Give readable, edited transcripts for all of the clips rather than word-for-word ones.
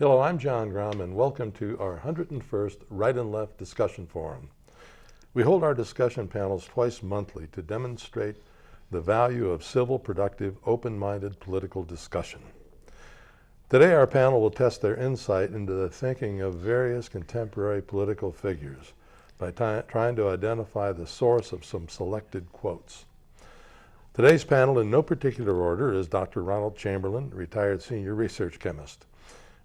Hello, I'm John Grom, and welcome to our 101st Right and Left Discussion Forum. We hold our discussion panels twice monthly to demonstrate the value of civil, productive, open-minded political discussion. Today, our panel will test their insight into the thinking of various contemporary political figures by trying to identify the source of some selected quotes. Today's panel, in no particular order, is Dr. Ronald Chamberlin, retired senior research chemist;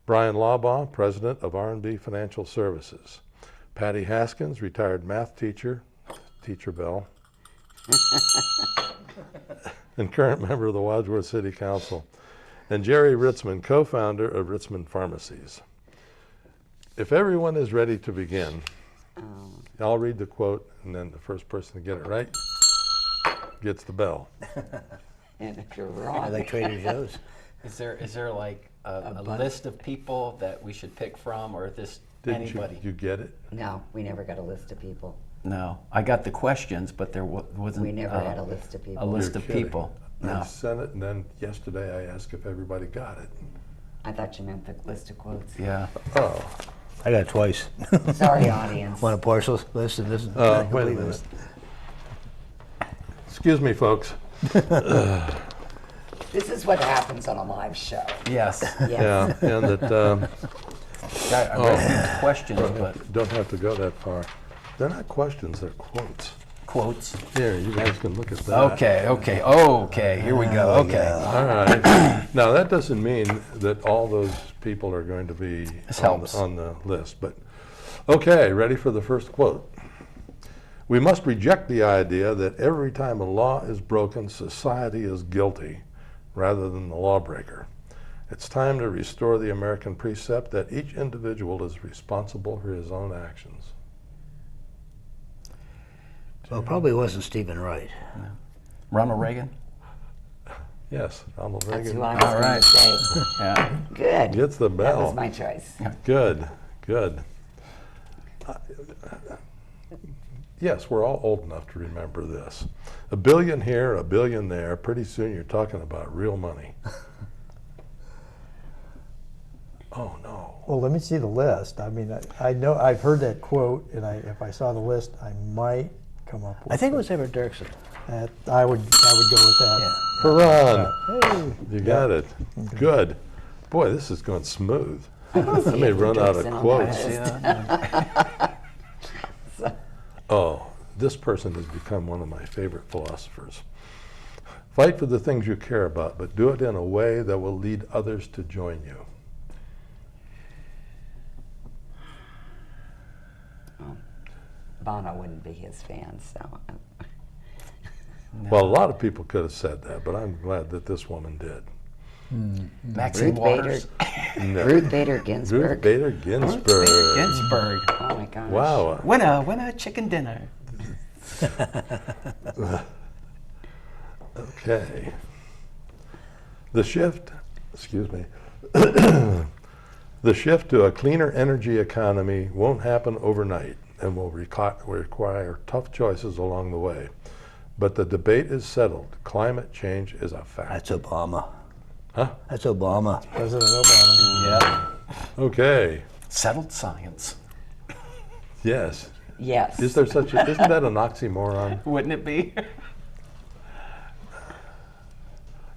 Bryan Laubaugh, president of R&B Financial Services; Patty Haskins, retired math teacher, teacher bell, and current member of the Wadsworth City Council; and Jerry Ritzman, co-founder of Ritzman Pharmacies. If everyone is ready to begin, I'll read the quote, and then the first person to get it right gets the bell. And if you're wrong, I like Trader Joe's. Is there like a list of people that we should pick from, or this anybody? Did you get it? no, we never got a list of people. No, I got the questions, but there wasn't. We never had a list of people. A list You're of kidding. people. I No. sent it, and then yesterday I asked if everybody got it. I thought you meant the list of quotes. Yeah. Oh, I got it twice. Sorry, audience. One a partial list and this is wait a complete minute. list. Excuse me, folks. This is what happens on a live show. Yes. Yes. Yeah, and that I read these questions, but don't have to go that far. They're not questions, they're quotes. quotes. Here, you guys can look at that. Okay. Here we go. Okay. All right. Now, that doesn't mean that all those people are going to be This helps. on the list, but okay, ready for the first quote. We must reject the idea that every time a law is broken, society is guilty rather than the lawbreaker. It's time to restore the American precept that each individual is responsible for his own actions. Well, it probably wasn't Stephen Wright. Ronald Reagan. Yes, Ronald That's Reagan who I was All going right. to say. Yeah. Good. gets the That bell. was my choice. Good. Yes, we're all old enough to remember this. A billion here, a billion there. Pretty soon you're talking about real money. Oh, no. Well, let me see the list. I mean, I know I've heard that quote, and if I saw the list, I might come up with. I think it was Everett Dirksen. that. I would go with that. Hurrah! Hey. You got it. Good. Boy, this is going smooth. I may run out of Dirksen on quotes. that Oh, this person has become one of my favorite philosophers. Fight for the things you care about, but do it in a way that will lead others to join you. Bono wouldn't be his fan, so. Well, a lot of people could have said that, but I'm glad that this woman did. Maxine Ruth Bader, Waters. No. Ruth Bader Ruth Ginsburg. Bader Ginsburg. Ginsburg. Oh my gosh. Wow. Winner, chicken dinner. Okay. The shift to a cleaner energy economy won't happen overnight and will require tough choices along the way. But the debate is settled. Climate change is a fact. That's Obama. Huh? That's Obama. President Obama. Yeah. Okay. Settled science. Yes. Yes. Isn't that an oxymoron? Wouldn't it be?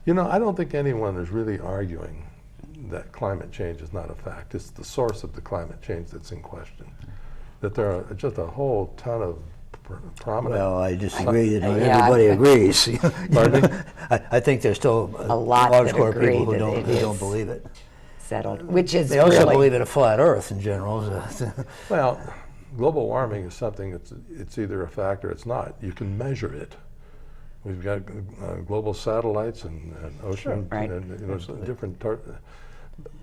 You know, I don't think anyone is really arguing that climate change is not a fact. It's the source of the climate change that's in question. That there are just a whole ton of prominent. Well, I disagree that not Yeah. everybody agrees. Pardon me? I think there's still A lot large that core of agree people who that don't, it who don't is. believe it. Settled, which is They also really. believe in a flat Earth in general. So. Well, global warming is something it's either a fact or it's not. You can measure it. We've got global satellites and ocean, Right. and different.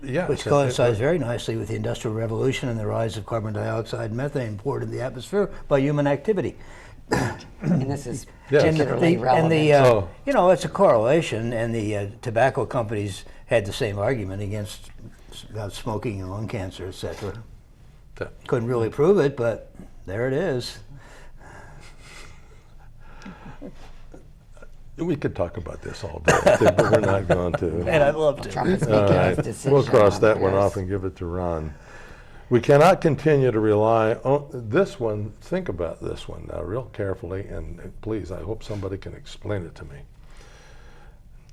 Yeah, Which coincides very nicely with the Industrial Revolution and the rise of carbon dioxide and methane poured into the atmosphere by human activity. And this is Yes. particularly relevant. Oh. You know, it's a correlation, and the tobacco companies had the same argument about smoking and lung cancer, etc. Couldn't really prove it, but there it is. We could talk about this all day, but we're not going to. And I'd love to. Trump is All making right, his decision. we'll cross on that one this. off and give it to Ron. We cannot continue to rely on this one. Think about this one now real carefully, and please, I hope somebody can explain it to me.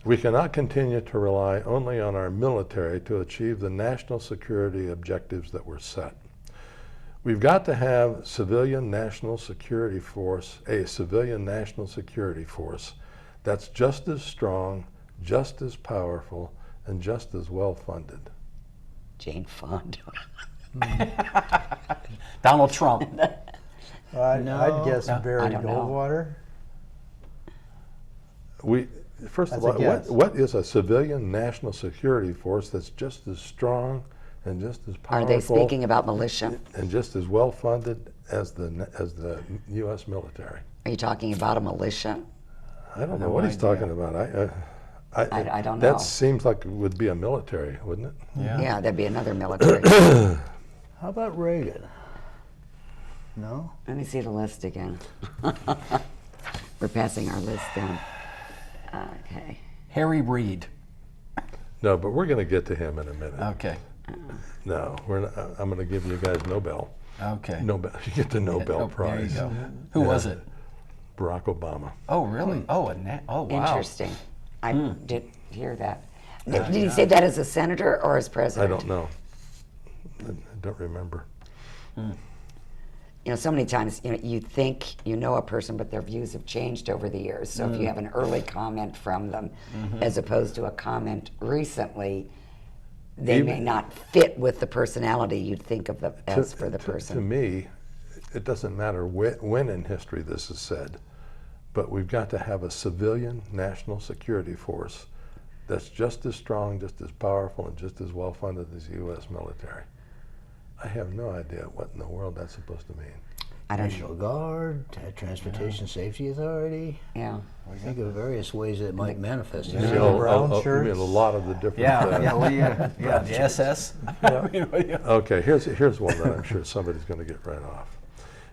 We cannot continue to rely only on our military to achieve the national security objectives that were set. We've got to have a civilian national security force that's just as strong, just as powerful, and just as well funded. Jane Fonda. Donald Trump. I'd guess No. Barry I don't know. Goldwater. First of That's a all, guess. what is a civilian national security force that's just as strong and just as Are powerful they speaking about militia? and just as well funded as the U.S. military? Are you talking about a militia? I don't know No what he's idea. talking about. I don't know. That seems like it would be a military, wouldn't it? Yeah, that'd be another military. How about Reagan? No? Let me see the list again. We're passing our list down. Okay. Harry Reid. No, but we're going to get to him in a minute. Okay. No, we're not, I'm going to give you guys Nobel. Okay. Nobel. You get the Nobel Oh, Prize. There you go. Who was it? Barack Obama. Oh, really? Oh, oh, wow. Interesting. I did hear that. Did he say that as a senator or as I president? don't know. I don't remember. You know, so many times, you think you know a person, but their views have changed over the years. So if you have an early comment from them, as opposed to a comment recently, they may not fit with the personality you'd think of them as for the person. To me, it doesn't matter when in history this is said, but we've got to have a civilian national security force that's just as strong, just as powerful, and just as well funded as the U.S. military. I have no idea what in the world that's supposed to mean. I don't National Guard, Transportation Safety Authority. Yeah. Think of various ways that it might manifest You itself. mean a- brown you mean shirts. a lot of the different. Yeah, the SS. Okay, here's one that I'm sure somebody's going to get right off.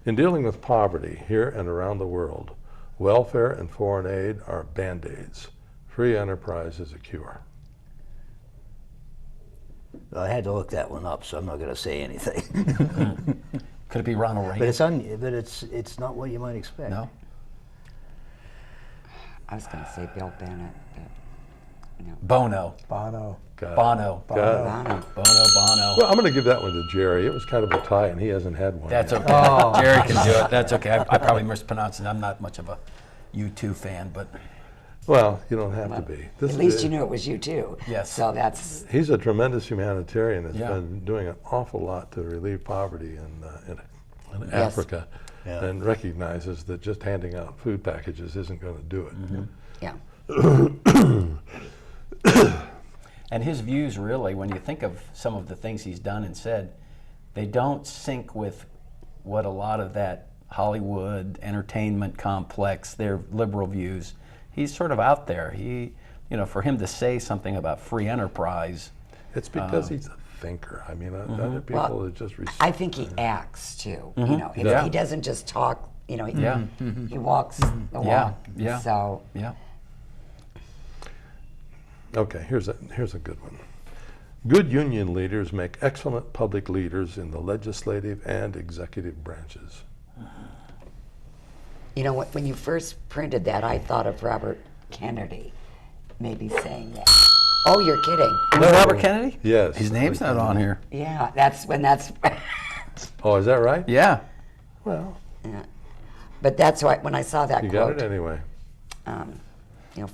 In dealing with poverty here and around the world, welfare and foreign aid are band-aids. Free enterprise is a cure. I had to look that one up, so I'm not going to say anything. Could it be Ronald Reagan? But it's not what you might expect. No. I was going to say Bill Bennett. But, no. Bono. Bono. Got it. Bono. Got it. Bono. Bono. Well, I'm going to give that one to Jerry. It was kind of a tie, and he hasn't had one That's yet. okay. Jerry can do it. That's okay. I probably mispronounced it. I'm not much of a U2 fan, but Well, you don't have to be. At least you knew it was you too. Yes. So that's He's a tremendous humanitarian that's Yeah. been doing an awful lot to relieve poverty in Yes. Africa, Yeah. and recognizes that just handing out food packages isn't going to do it. yeah. and his views really, when you think of some of the things he's done and said, they don't sync with what a lot of that Hollywood entertainment complex, their liberal views. He's sort of out there. For him to say something about free enterprise. It's because he's a thinker. I mean, other people Well, are just. I think he acts too. Yeah. He doesn't just talk. He walks the Yeah, walk. yeah. So Yeah. Okay, here's a good one. Good union leaders make excellent public leaders in the legislative and executive branches. you know what? When you first printed that, I thought of Robert Kennedy, maybe saying that. Oh, you're kidding? No, Robert Kennedy? Yes. His name's not on here. Yeah, that's when that's. Oh, is that right? Yeah. Well, Yeah. But that's why when I saw that you got quote, it anyway.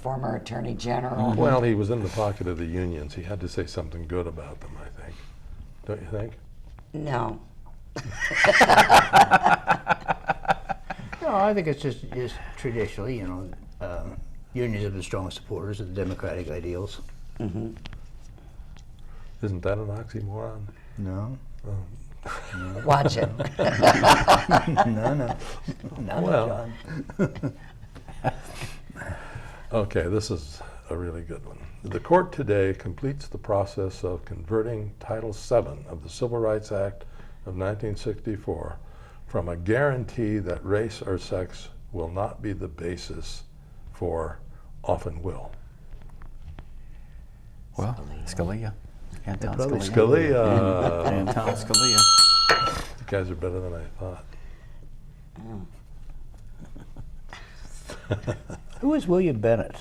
Former Attorney General. Well, he was in the pocket of the unions. He had to say something good about them, I think. Don't you think? No. No, I think it's just traditionally, unions have been strong supporters of the democratic ideals. Isn't that an oxymoron? No. Watch it. No. Well. John. Okay, this is a really good one. The court today completes the process of converting Title VII of the Civil Rights Act of 1964 from a guarantee that race or sex will not be the basis for often will. Well, Scalia. Anton probably Scalia. Scalia. Anton Scalia. You guys are better than I thought. Who was William Bennett?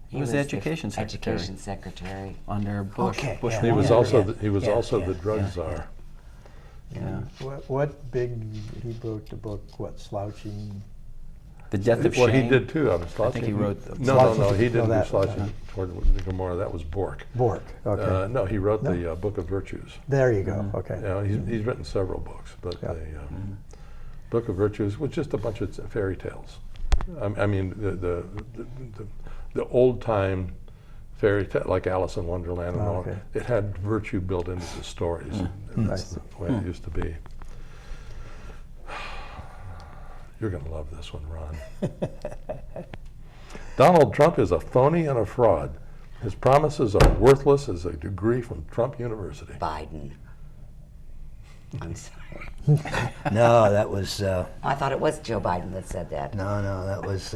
He was the education secretary. Education secretary. Under Bush. Okay, Bush yeah. He was Yeah, also yeah. he was Yeah, also yeah, the drug yeah, czar. Yeah. What big, he wrote the book, what, Slouching? The Death of Well, Shame. he did too. I'm I think he wrote the No, Slouching- he didn't do that- Slouching toward the Gomorrah. That was Bork. Bork, okay. No, he wrote the Book of Virtues. There you go, okay. You know, he's written several books, but Yeah. the Book of Virtues was just a bunch of fairy tales. I mean, the old time fairy tale, like Alice in Wonderland and all. Okay. It had virtue built into the stories. And that's the way it used to be. You're going to love this one, Ron. Donald Trump is a phony and a fraud. His promises are worthless as a degree from Trump University. Biden. I'm sorry. No, that was I thought it was Joe Biden that said that. no, that was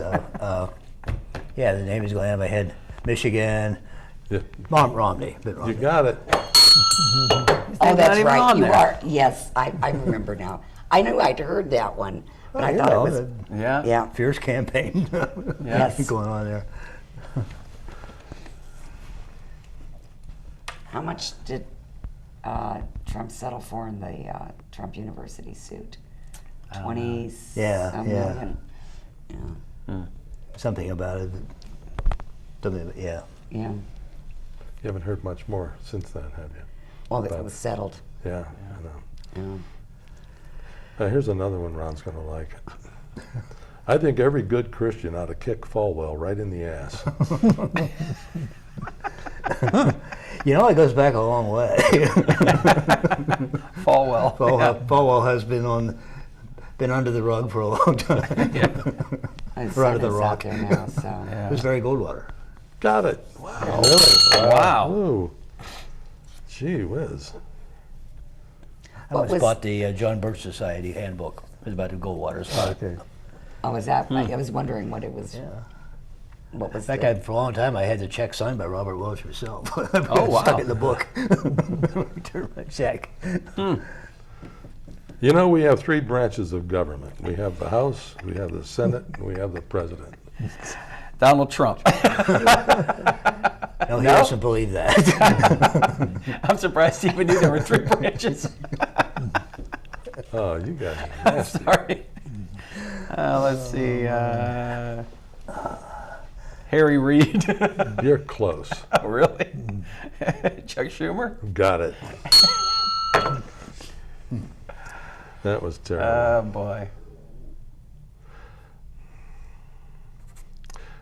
yeah. The name is going out of my head. Michigan, Yeah, Romney. Mitt you Romney. got it. Oh, not that's even right. on You there. are. Yes, I remember now. I knew I'd heard that one, but I You thought know, it was. the Yeah. Yeah. fierce campaign Yes. going on there. How much did Trump settle for in the Trump University suit? 20 Yeah, some yeah. million. Yeah. Something about it. Something, yeah. Yeah. You haven't heard much more since then, have you? Well, it About- was settled. Yeah, I know. Yeah. Here's another one Ron's going to like. I think every good Christian ought to kick Falwell right in the ass. You know, it goes back a long way. Falwell. Falwell has been under the rug for a long time. His Or son under the is rock. out there now, so. It was Barry Goldwater. Got it. Wow. Really? Wow. Ooh. Gee whiz. I What once was- bought the John Birch Society handbook. It was about the Goldwater. Okay. Oh, is that? I was wondering what it was. Yeah. What was In fact, for a long time, I had the check signed by Robert Welch himself. Oh, wow. Stuck in the book. Return my check. You know, we have three branches of government. We have the House, we have the Senate, and we have the President. Donald Trump. No, he doesn't believe that. I'm surprised he even knew there were three branches. Oh, you guys are nasty. Sorry. Let's see. Harry Reid. You're close. Oh, really? Chuck Schumer? Got it. That was terrible. Oh, boy.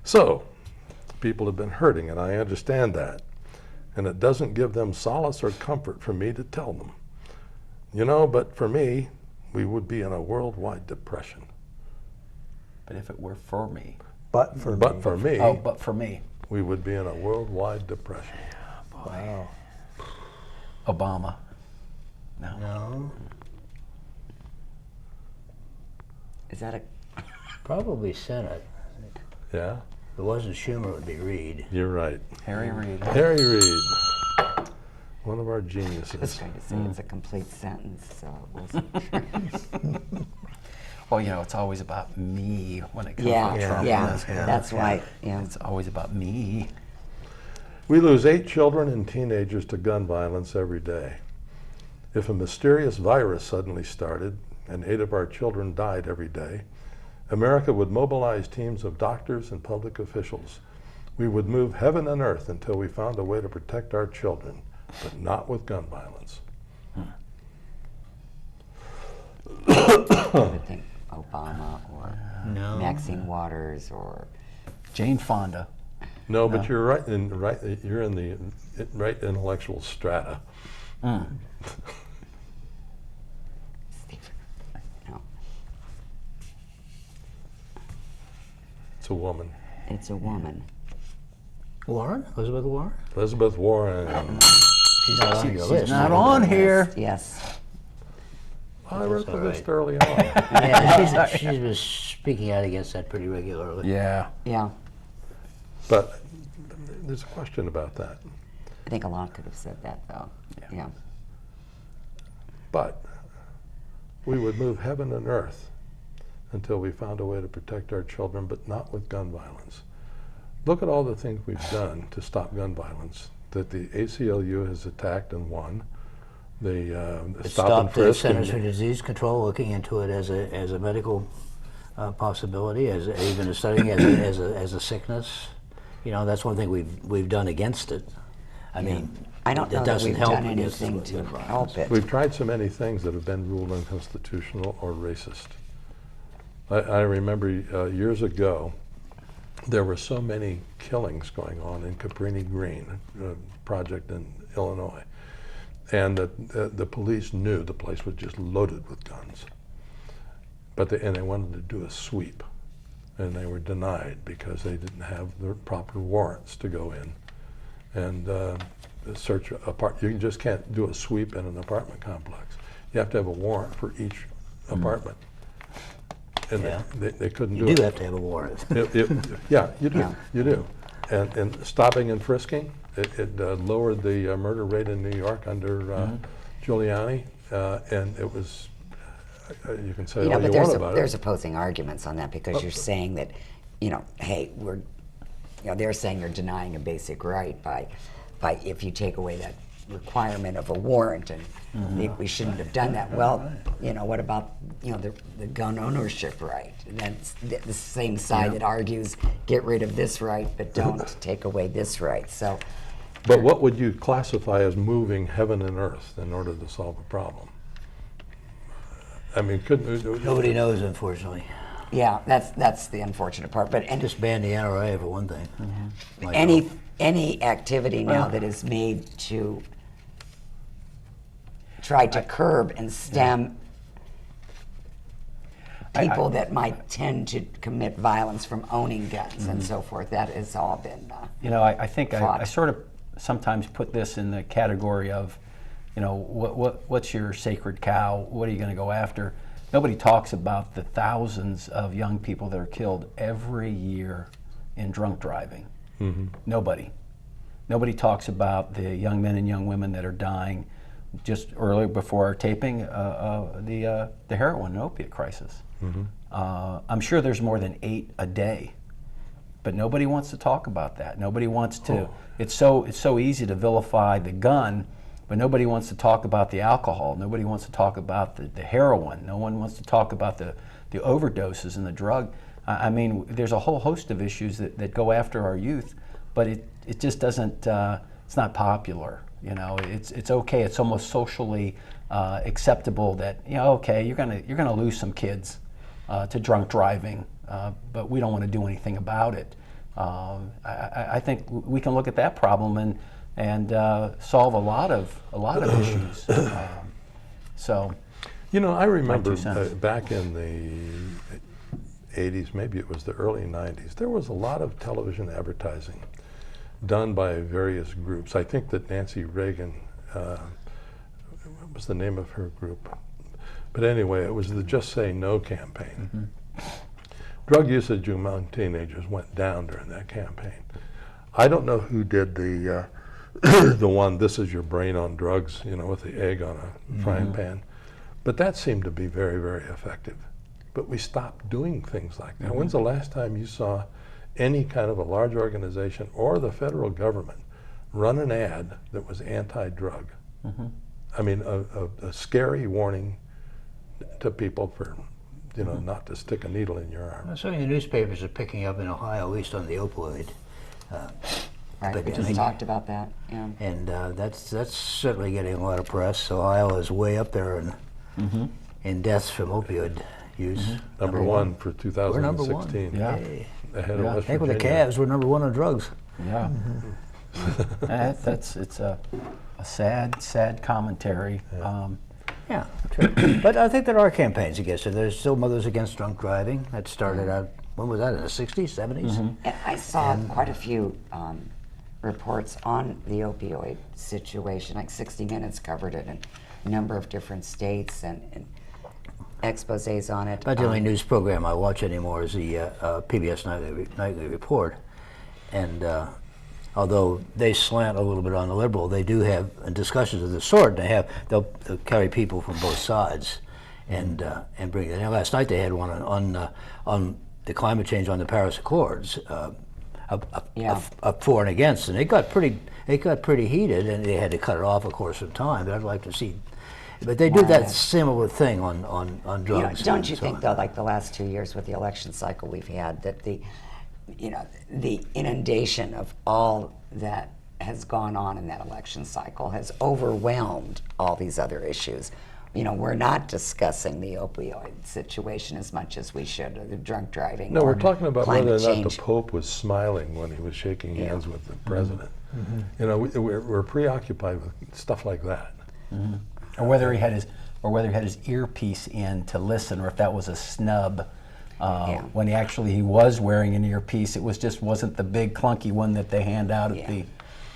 So, people have been hurting, and I understand that. And it doesn't give them solace or comfort for me to tell them. You know, but for me, we would be in a worldwide depression. But if it were for me. But for But me. for me, Oh, but for me. we would be in a worldwide depression. Wow. Obama. No. No, Is that a? probably Senate. Yeah, If it wasn't Schumer, it would be Reid. you're right. Harry Reid. Harry Reid, one of our I was geniuses. trying to say it's a complete sentence, so it wasn't. Well, you know, it's always about me when it comes Yeah, to yeah, Trump. yeah. That's why. Yeah. It's always about me. We lose 8 children and teenagers to gun violence every day. If a mysterious virus suddenly started and 8 of our children died every day, America would mobilize teams of doctors and public officials. We would move heaven and earth until we found a way to protect our children, but not with gun violence. I would think Obama or No. Maxine Waters or. Jane Fonda. No, but you're right. You're in the right intellectual strata. Stephen. No, It's a woman, it's a woman. Warren? Elizabeth Warren? Elizabeth Warren. She's not on your list. Not on here. Yes. I wrote the all list right. early on. Yeah, she's been speaking out against that pretty regularly. Yeah. Yeah. But there's a question about that. I think a lot could have said that, though. Yeah. But we would move heaven and earth until we found a way to protect our children, but not with gun violence. Look at all the things we've done to stop gun violence, that the ACLU has attacked and won. The stop and the frisk. Centers for Disease Control looking into it as a medical possibility, as even studying it as a sickness. You know, that's one thing we've done against it. I mean, I don't know that we've done anything to help it. We've tried so many things that have been ruled unconstitutional or racist. I remember years ago, there were so many killings going on in Cabrini Green, a project in Illinois, and the police knew the place was just loaded with guns. But they wanted to do a sweep, and they were denied because they didn't have the proper warrants to go in and search You just can't do a sweep in an apartment complex. You have to have a warrant for each apartment. And they couldn't do it. You do have to have a warrant. Yeah, you do. Yeah. You do. And stopping and frisking, it lowered the murder rate in New York under Giuliani, and it was. You can say all you want about it. There's opposing arguments on that because you're saying that, hey, they're saying you're denying a basic right by if you take away that requirement of a warrant, and we shouldn't have done that. Well, what about the gun ownership right? That's the same side that argues get rid of this right, but don't take away this right. So, but what would you classify as moving heaven and earth in order to solve a problem? I mean, nobody knows, unfortunately. Yeah, that's the unfortunate part. But just ban the NRA for one thing. Any activity now that is made to try to curb and stem people that might tend to commit violence from owning guns and so forth, that has all been I think I sort of sometimes put this in the category of, what's your sacred cow? What are you going to go after? Nobody talks about the thousands of young people that are killed every year in drunk driving. Nobody talks about the young men and young women that are dying. Just earlier before our taping, the heroin and opiate crisis. I'm sure there's more than 8 a day, but nobody wants to talk about that. Nobody wants to. It's so easy to vilify the gun, but nobody wants to talk about the alcohol. Nobody wants to talk about the heroin. No one wants to talk about the overdoses and the drug. I mean, there's a whole host of issues that go after our youth, but it just doesn't. It's not popular. It's okay. It's almost socially acceptable that okay, you're gonna lose some kids to drunk driving, but we don't want to do anything about it. I think we can look at that problem and solve a lot of issues. So, I remember back in the 80s, maybe it was the early 90s, there was a lot of television advertising done by various groups. I think that Nancy Reagan, what was the name of her group? But anyway, it was the Just Say No campaign. Drug usage among teenagers went down during that campaign. I don't know who did the the one, this is your brain on drugs, with the egg on a frying pan. But that seemed to be very, very effective. But we stopped doing things like that. When's the last time you saw any kind of a large organization or the federal government run an ad that was anti-drug? I mean, a scary warning to people for, not to stick a needle in your arm. Some of the newspapers are picking up in Ohio, at least on the opioid. Right, we just talked about that. Yeah. And that's certainly getting a lot of press. Ohio is way up there in deaths from opioid use. Number one for 2016. We're number one. Yeah. Ahead of West Hey, with the Virginia. Cavs, we're number one on drugs. Yeah. It's a sad commentary. Yeah, true. But I think there are campaigns against it. There's still Mothers Against Drunk Driving. That started out, when was that, in the 60s, 70s? I saw quite a few reports on the opioid situation. Like 60 Minutes covered it in a number of different states and exposés on it. About the only news program I watch anymore is the PBS Nightly Report. And although they slant a little bit on the liberal, they do have discussions of this sort. They'll carry people from both sides, and bring it. Now, last night they had one on the climate change on the Paris Accords, up for and against, and it got pretty heated, and they had to cut it off, of course, in time. But I'd like to see. But they do that similar thing on drugs. Don't you think, though, like the last 2 years with the election cycle we've had, that the inundation of all that has gone on in that election cycle has overwhelmed all these other issues? We're not discussing the opioid situation as much as we should, or the drunk driving. No, or we're talking about whether or climate not change. the Pope was smiling when he was shaking hands with the president. We're preoccupied with stuff like that. Or whether he had his earpiece in to listen, or if that was a snub. When he was wearing an earpiece, it wasn't the big clunky one that they hand out at the.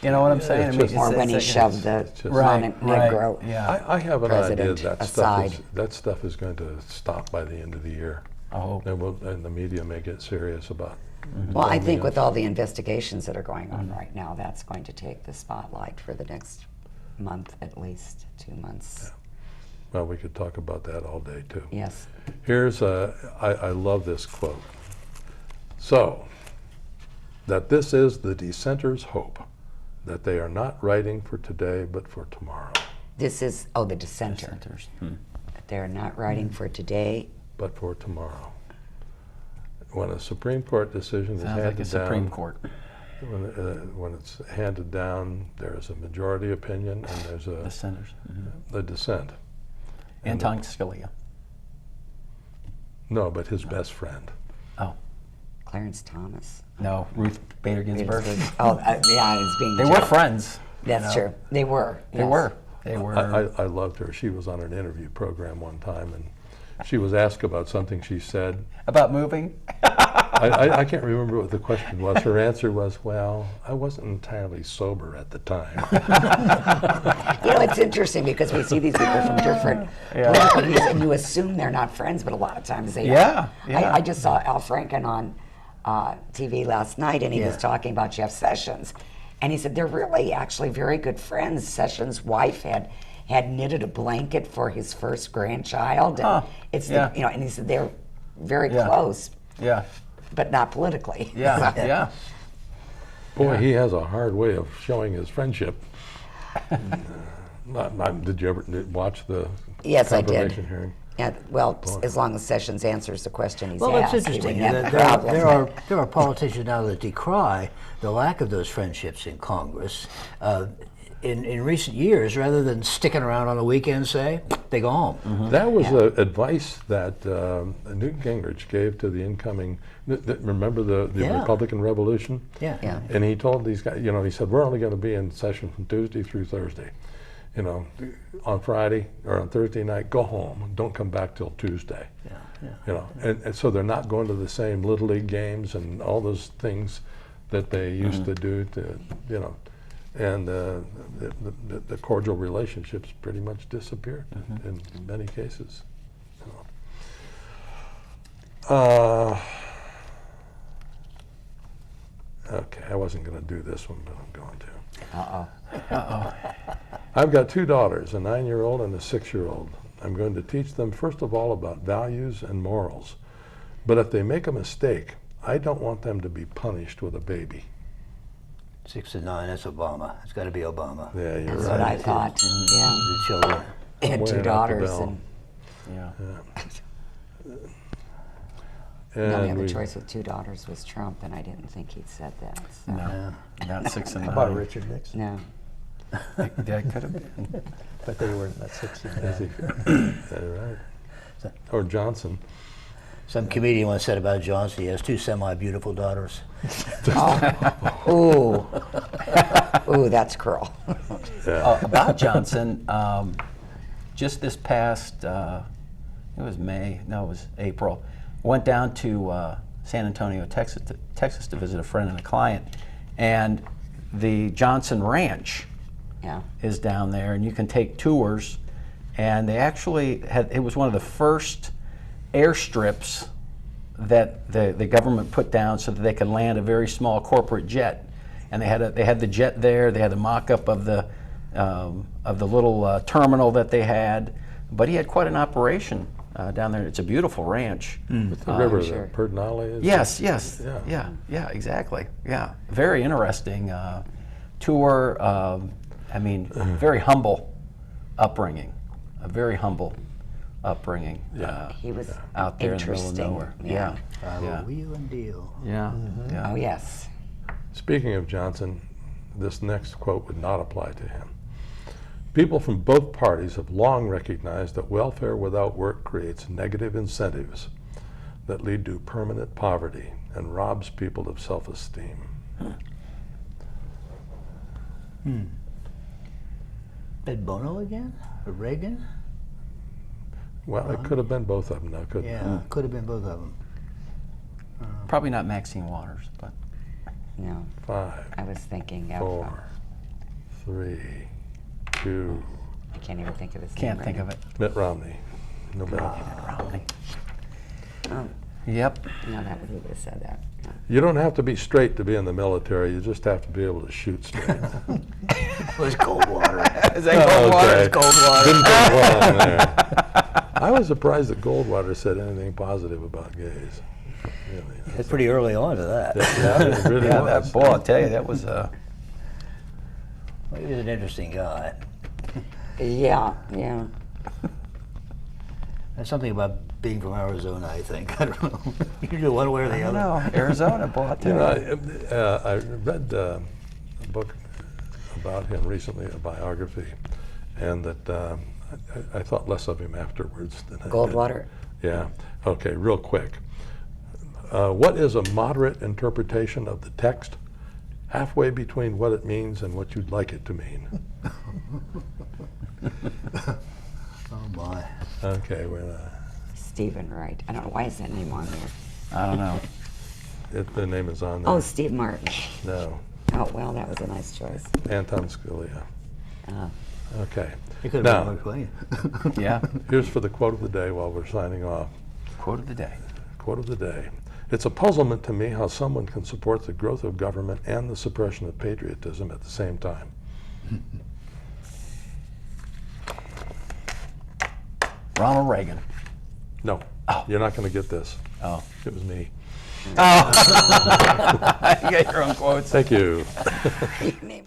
You know what I'm saying? Or when he shoved the Montenegro I have an idea president that stuff is going to stop by the end of the year. And the media may get serious about. Well, I think with all the investigations that are going on right now, that's going to take the spotlight for the next month, at least 2 months. Well, we could talk about that all day too. Yes. Here's I love this quote. So, that this is the dissenters' hope, that they are not writing for today but for tomorrow. This is, the dissenters. That they're not writing for today. But for tomorrow. When a Supreme Court decision is handed down, Supreme Court. When it's handed down, there's a majority opinion and there's a Dissenters. the dissent. Anton Scalia. No, but his best friend. Oh, Clarence Thomas. no, Ruth Bader Ginsburg. It's being They were friends. That's true. They were. They yes. were. They were. I loved her. She was on an interview program one time, and she was asked about something she said. About moving? I can't remember what the question was. Her answer was, well, I wasn't entirely sober at the time. It's interesting because we see these people from different political views, and you assume they're not friends, but a lot of times they are. I just saw Al Franken on TV last night, and he was talking about Jeff Sessions, and he said they're really actually very good friends. Sessions' wife had knitted a blanket for his first grandchild, and and he said they're very close. Yeah. But not politically. Yeah. Boy, he has a hard way of showing his friendship. Did you ever watch the Yes, I did. confirmation hearing? Yeah, well, as long as Sessions answers the question he's Well, asked. that's interesting. he wouldn't have a problem. There are politicians now that decry the lack of those friendships in Congress. In recent years, rather than sticking around on the weekend, say, they go home. That was advice that Newt Gingrich gave to the incoming, remember the Republican Revolution? Yeah. And he told these guys, he said, we're only going to be in session from Tuesday through Thursday. On Friday or on Thursday night, go home. Don't come back till Tuesday. And so they're not going to the same Little League games and all those things that they used to do and the cordial relationships pretty much disappeared in many cases. Okay, I wasn't going to do this one, but I'm going to. I've got 2 daughters, a 9-year-old and a 6-year-old. I'm going to teach them, first of all, about values and morals. But if they make a mistake, I don't want them to be punished with a baby. 6 to 9, that's Obama. It's got to be Obama. Yeah, you're That's right. what I thought. The children. I had 2 Weighing out the daughters, bell. and the only And other choice with 2 daughters was Trump, and I didn't think he'd said that. So. No, not 6 and 9. How about Richard Nixon? No. That could have been. But they weren't at 69. Is that right? Or Johnson. Some comedian once said about Johnson, he has 2 semi-beautiful daughters. Ooh, that's cruel. About Johnson, just this past, it was May, no, it was April, went down to San Antonio, Texas to visit a friend and a client, and the Johnson Ranch is down there, and you can take tours, and they actually it was one of the first airstrips that the government put down so that they could land a very small corporate jet, and they had the jet there. They had the mock-up of the little terminal that they had, but he had quite an operation down there. It's a beautiful ranch. With the river, sure. the Perdinale is. Yes, Yeah. yeah, exactly. Yeah, very interesting tour. I mean, very humble upbringing. A very humble upbringing. He was out there in the middle of interesting. nowhere. Yeah. I will wheel and deal. Yeah. Oh yes. Speaking of Johnson, this next quote would not apply to him. People from both parties have long recognized that welfare without work creates negative incentives that lead to permanent poverty and robs people of self-esteem. Ed Bono again? Or Reagan? Well, it could have been both of them now, couldn't it? Yeah, could have been both of them. Probably not Maxine Waters, but No, 5, I was thinking of. 4, 3, 2, I can't even think of his name. can't right think now. of it. Mitt Romney. No better. Romney. Oh, Yep. no, that would have said that. No. You don't have to be straight to be in the military. You just have to be able to shoot straight. It was Goldwater. Is that Okay. Goldwater? Didn't go wrong there. I was surprised that Goldwater said anything positive about gays. Really. It's pretty early on to that. Yeah, it really Yeah, was. that boy, I'll tell you, that was Well, he was an interesting guy. Yeah, yeah. There's something about being from Arizona, I think. I don't know. You can do one way or the I other. don't know. Arizona, boy, I'll You tell know, you. I read a book about him recently, a biography, and that I thought less of him afterwards than I did. Goldwater. Yeah. Okay, real quick. What is a moderate interpretation of the text, halfway between what it means and what you'd like it to mean? Oh, my. Okay, well, Stephen Wright. I don't know why is that name on there. I don't know. the name is on there. Oh, Steve Martin. No, Oh well, that was a nice choice. Anton Scalia. Okay. It could have Now, been Mark Twain. Yeah. here's for the quote of the day while we're signing off. Quote of the day. Quote of the day. It's a puzzlement to me how someone can support the growth of government and the suppression of patriotism at the same time. Ronald Reagan. No, you're not going to get this. Oh. It was me. You got your own quotes. Thank you. Your name.